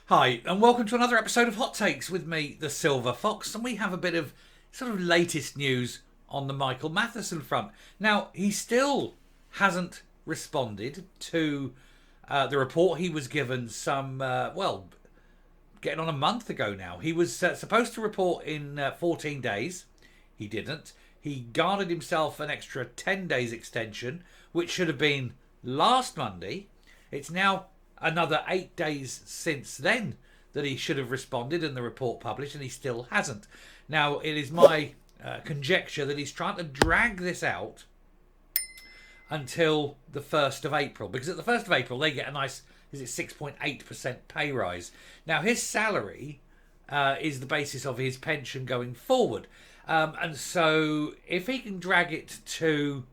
Hi, and welcome to another episode of Hot Takes with me, the Silver Fox, and we have a bit of sort of latest news on the Michael Matheson front. Now, he still hasn't responded to the report he was given getting on a month ago now. He was supposed to report in 14 days. He didn't. He garnered himself an extra 10 days extension, which should have been last Monday. It's now another 8 days since then that he should have responded and the report published, and he still hasn't. Now, it is my conjecture that he's trying to drag this out until the 1st of April, because at the 1st of April they get a nice, 6.8% pay rise. Now, his salary is the basis of his pension going forward. And so if he can drag it to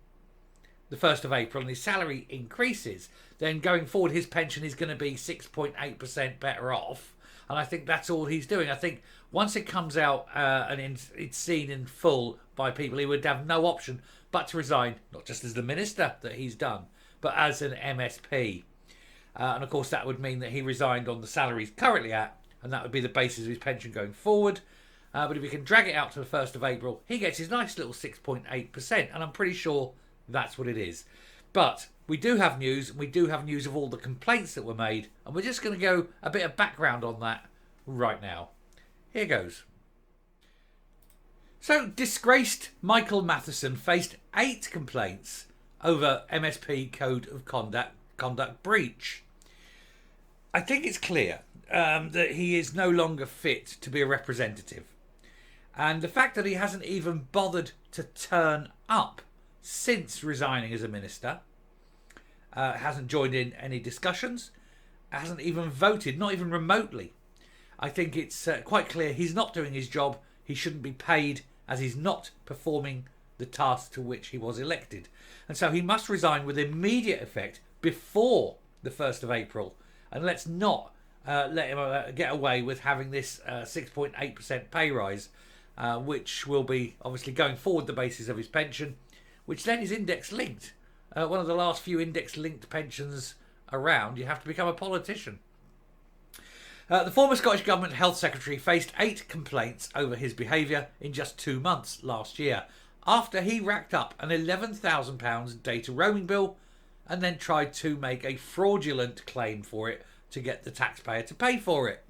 the 1st of April and his salary increases, then going forward his pension is going to be 6.8% better off. And I think that's all he's doing. I think once it comes out and it's seen in full by people, he would have no option but to resign, not just as the minister that he's done, but as an MSP. And of course that would mean that he resigned on the salary he's currently at, and that would be the basis of his pension going forward. But if we can drag it out to the 1st of April, he gets his nice little 6.8%, and I'm pretty sure that's what it is. But we do have news, and we do have news of all the complaints that were made, and we're just going to go a bit of background on that right now. Here goes. So, disgraced Michael Matheson faced 8 complaints over MSP Code of Conduct breach. I think it's clear that he is no longer fit to be a representative. And the fact that he hasn't even bothered to turn up since resigning as a minister, hasn't joined in any discussions, hasn't even voted, not even remotely. I think it's quite clear he's not doing his job. He shouldn't be paid, as he's not performing the task to which he was elected. And so he must resign with immediate effect before the 1st of April. And let's not let him get away with having this 6.8% pay rise, which will be obviously going forward the basis of his pension, which then is index linked. One of the last few index linked pensions around. You have to become a politician. The former Scottish Government Health Secretary faced 8 complaints over his behaviour in just 2 months last year, after he racked up an £11,000 data roaming bill and then tried to make a fraudulent claim for it to get the taxpayer to pay for it.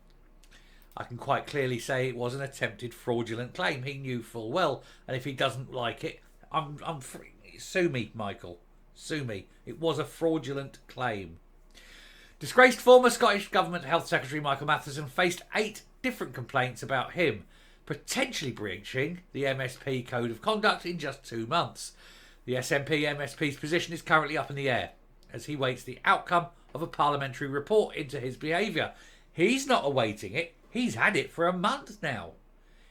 I can quite clearly say it was an attempted fraudulent claim. He knew full well, and if he doesn't like it, I'm free. Sue me, Michael. Sue me. It was a fraudulent claim. Disgraced former Scottish Government Health Secretary Michael Matheson faced 8 different complaints about him potentially breaching the MSP Code of Conduct in just 2 months. The SNP MSP's position is currently up in the air as he waits the outcome of a parliamentary report into his behaviour. He's not awaiting it. He's had it for a month now.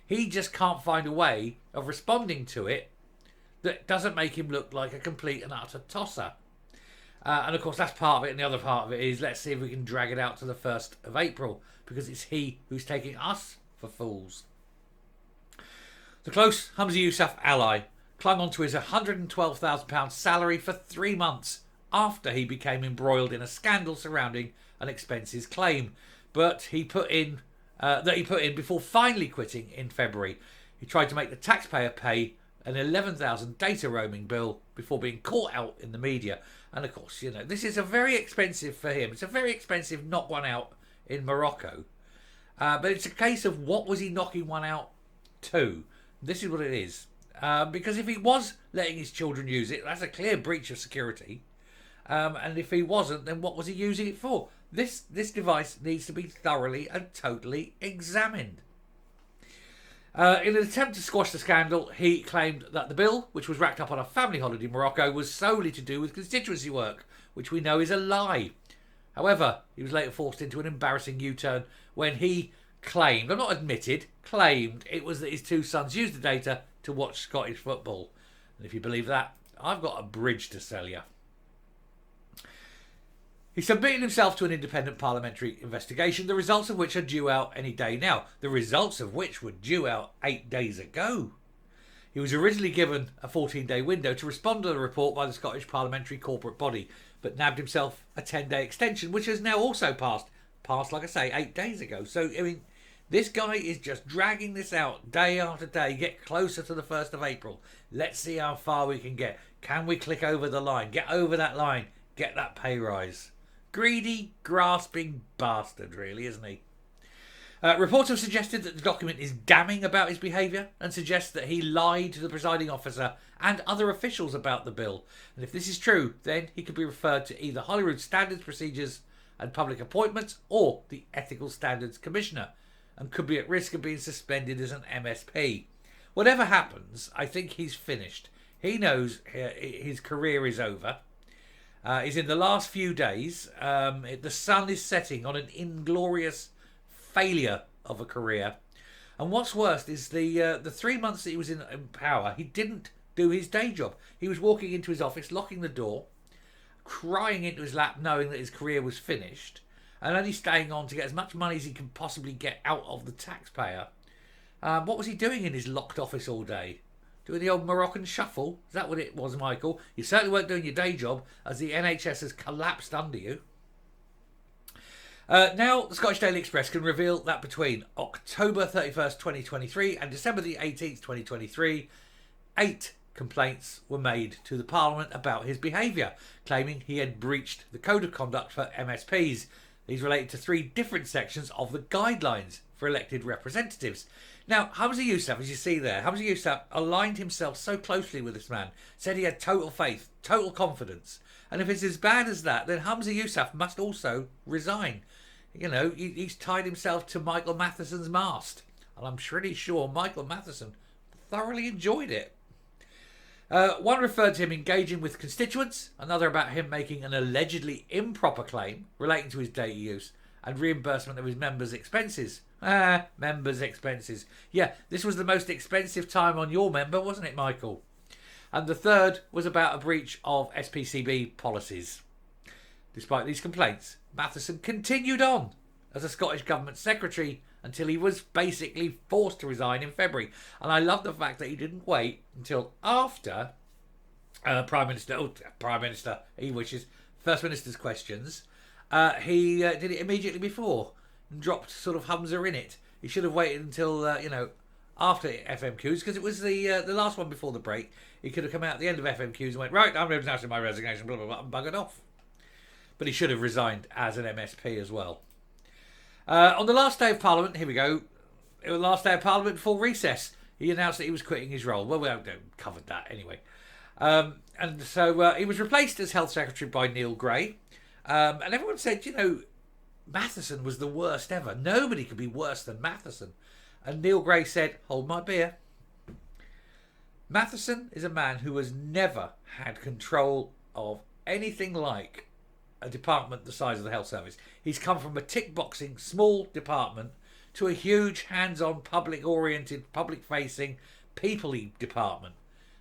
He just can't find a way of responding to it that doesn't make him look like a complete and utter tosser. And of course that's part of it, and the other part of it is let's see if we can drag it out to the 1st of April, because it's he who's taking us for fools. The close Humza Yousaf ally clung on to his £112,000 salary for 3 months after he became embroiled in a scandal surrounding an expenses claim, but he put in before finally quitting in February. He tried to make the taxpayer pay an £11,000 data roaming bill before being caught out in the media. And of course, this is a very expensive for him. It's a very expensive knock one out in Morocco. But it's a case of what was he knocking one out to? This is what it is. Because if he was letting his children use it, that's a clear breach of security. And if he wasn't, then what was he using it for? This device needs to be thoroughly and totally examined. In an attempt to squash the scandal, he claimed that the bill, which was racked up on a family holiday in Morocco, was solely to do with constituency work, which we know is a lie. However, he was later forced into an embarrassing U-turn when he claimed, not admitted, claimed it was that his 2 sons used the data to watch Scottish football. And if you believe that, I've got a bridge to sell you. He submitted himself to an independent parliamentary investigation, the results of which are due out any day now. The results of which were due out 8 days ago. He was originally given a 14-day window to respond to the report by the Scottish parliamentary corporate body, but nabbed himself a 10-day extension, which has now also passed passed, like I say, 8 days ago. So, I mean, this guy is just dragging this out day after day. Get closer to the 1st of April. Let's see how far we can get. Can we click over the line? Get over that line. Get that pay rise. Greedy, grasping bastard, really, isn't he? Reports have suggested that the document is damning about his behaviour and suggests that he lied to the presiding officer and other officials about the bill. And if this is true, then he could be referred to either Holyrood Standards Procedures and Public Appointments or the Ethical Standards Commissioner, and could be at risk of being suspended as an MSP. Whatever happens, I think he's finished. He knows his career is over. He's in the last few days. The sun is setting on an inglorious failure of a career. And what's worse is the 3 months that he was in power, he didn't do his day job. He was walking into his office, locking the door, crying into his lap, knowing that his career was finished, and only staying on to get as much money as he could possibly get out of the taxpayer. What was he doing in his locked office all day? Doing the old Moroccan shuffle? Is that what it was, Michael? You certainly weren't doing your day job, as the NHS has collapsed under you. Now, the Scottish Daily Express can reveal that between October 31st, 2023 and December the 18th, 2023, 8 complaints were made to the Parliament about his behaviour, claiming he had breached the Code of Conduct for MSPs. These related to 3 different sections of the guidelines for elected representatives. Now, Humza Yousaf, as you see there, Humza Yousaf aligned himself so closely with this man, said he had total faith, total confidence. And if it's as bad as that, then Humza Yousaf must also resign. You know, he's tied himself to Michael Matheson's mast. And I'm pretty sure Michael Matheson thoroughly enjoyed it. One referred to him engaging with constituents, another about him making an allegedly improper claim relating to his data use and reimbursement of his members' expenses. Members' expenses. Yeah, this was the most expensive time on your member, wasn't it, Michael? And the third was about a breach of SPCB policies. Despite these complaints, Matheson continued on as a Scottish Government Secretary until he was basically forced to resign in February. And I love the fact that he didn't wait until after Prime Minister, he wishes, First Minister's questions. He did it immediately before and dropped sort of Humza in it. He should have waited until, after FMQs, because it was the last one before the break. He could have come out at the end of FMQs and went, right, I'm announcing my resignation, blah, blah, blah, and buggered off. But he should have resigned as an MSP as well. On the last day of Parliament, here we go. It was the last day of Parliament before recess. He announced that he was quitting his role. Well, we haven't covered that anyway. And so he was replaced as Health Secretary by Neil Gray. And everyone said, Matheson was the worst ever. Nobody could be worse than Matheson. And Neil Gray said, hold my beer. Matheson is a man who has never had control of anything like a department the size of the health service. He's come from a tick-boxing small department to a huge hands-on, public-oriented, public-facing, people-y department.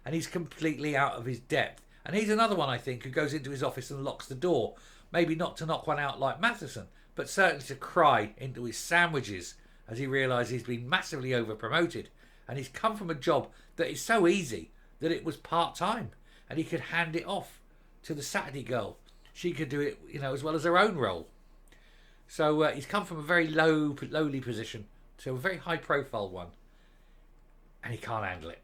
And he's completely out of his depth. And he's another one, I think, who goes into his office and locks the door. Maybe not to knock one out like Matheson, but certainly to cry into his sandwiches as he realises he's been massively over-promoted. And he's come from a job that is so easy that it was part-time. And he could hand it off to the Saturday girl. She could do it, as well as her own role. So he's come from a very lowly position to a very high-profile one. And he can't handle it.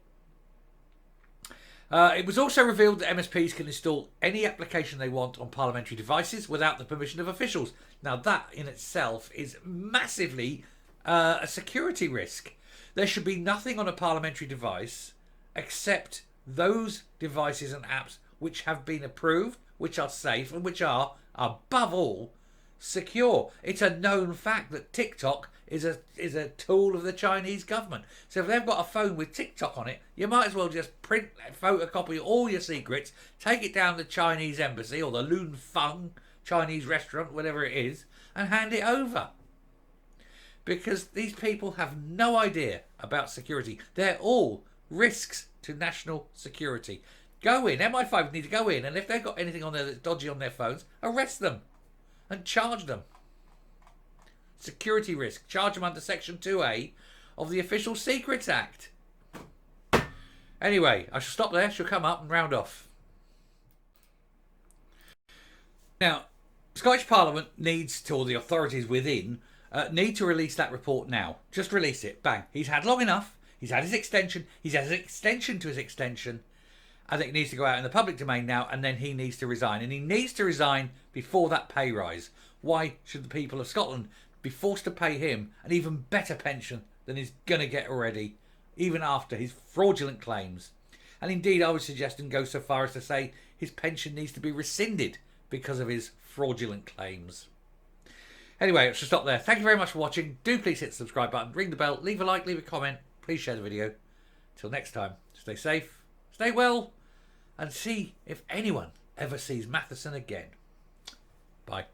It was also revealed that MSPs can install any application they want on parliamentary devices without the permission of officials. Now that in itself is massively a security risk. There should be nothing on a parliamentary device except those devices and apps which have been approved, which are safe, and which are, above all, secure. It's a known fact that TikTok is a tool of the Chinese government. So if they've got a phone with TikTok on it, you might as well just print, photocopy all your secrets, take it down to the Chinese embassy or the Lun Feng Chinese restaurant, whatever it is, and hand it over. Because these people have no idea about security. They're all risks to national security. Go in, MI5 need to go in, and if they've got anything on there that's dodgy on their phones, arrest them and charge them. Security risk. Charge them under Section 2A of the Official Secrets Act. Anyway, I shall stop there. She'll come up and round off. Now, Scottish Parliament needs to, or the authorities within, need to release that report now. Just release it. Bang. He's had long enough. He's had his extension. He's had his extension to his extension. I think it needs to go out in the public domain now, and then he needs to resign. And he needs to resign before that pay rise. Why should the people of Scotland be forced to pay him an even better pension than he's going to get already, even after his fraudulent claims? And indeed, I would suggest and go so far as to say his pension needs to be rescinded because of his fraudulent claims. Anyway, let's just stop there. Thank you very much for watching. Do please hit the subscribe button, ring the bell, leave a like, leave a comment. Please share the video. Till next time, stay safe, stay well, and see if anyone ever sees Matheson again. Bye.